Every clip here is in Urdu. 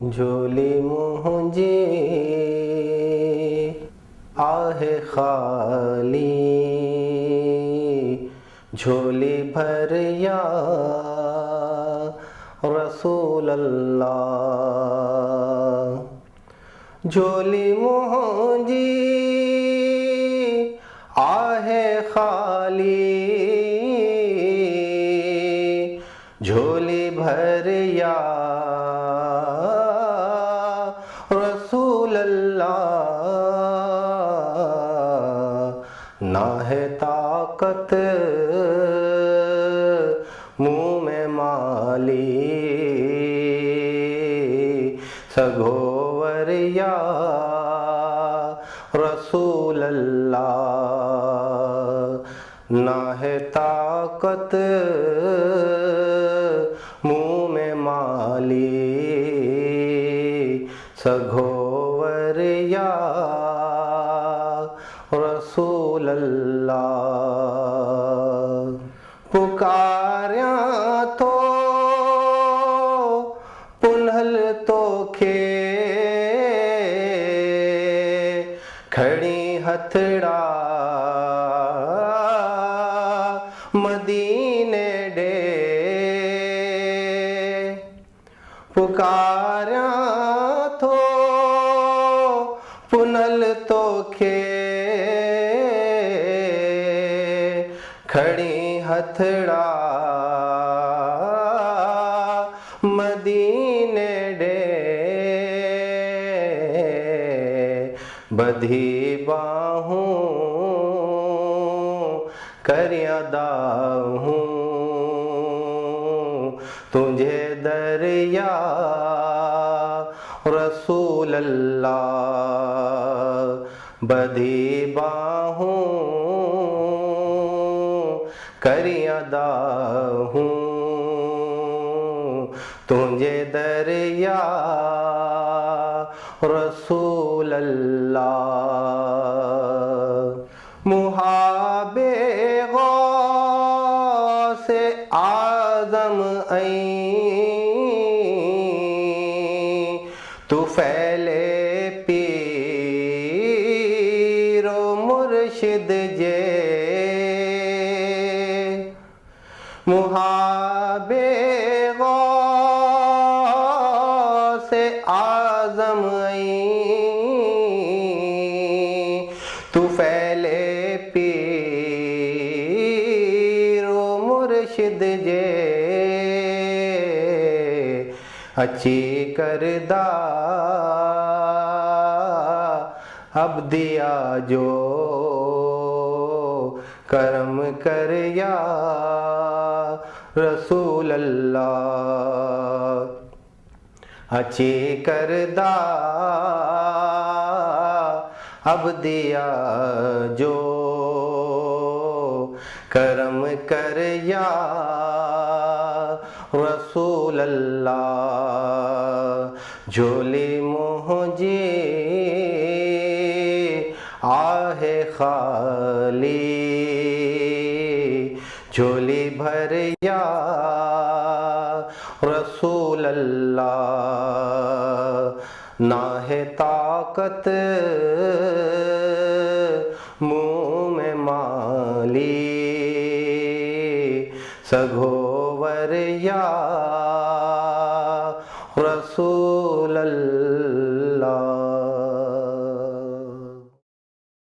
جھولی مجھے آہ خالی، جھولی بھر یا رسول اللہ، جھولی مجھے آہ خالی، جھولی بھر یا رسول اللہ، نہ ہے طاقت منہ میں مالی، سگھوور یا رسول اللہ، نہ ہے طاقت منہ میں مالی، سگھوور یا رسول اللہ، پکاریاں تو پنہل تو کھے، کھڑی ہتھڑا مدینے ڈے، پکاریاں تو پنل تو کھے، کھڑی ہتھڑا مدینے ڈے، بدھی باہوں کریاں داہوں، تجھے دریا رسول اللہ، بدھی باہوں کریاں داہوں، تجھے دریا رسول اللہ، محابِ غوث اعظم این، تو پھیلے پیر و مرشد جے، محابِ غوث اعظم این، تو پھیلے پیر و مرشد جے، اچھی کردہ عبدیا جو کرم کر یا رسول اللہ، اچھی کردہ عبدیا جو کرم کر یا رسول اللہ، جھولی مجھے آہ خالی، جھولی بھر یا رسول اللہ، نہ ہے طاقت منہ میں مالی، سگھوور یا رسول اللہ۔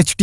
HD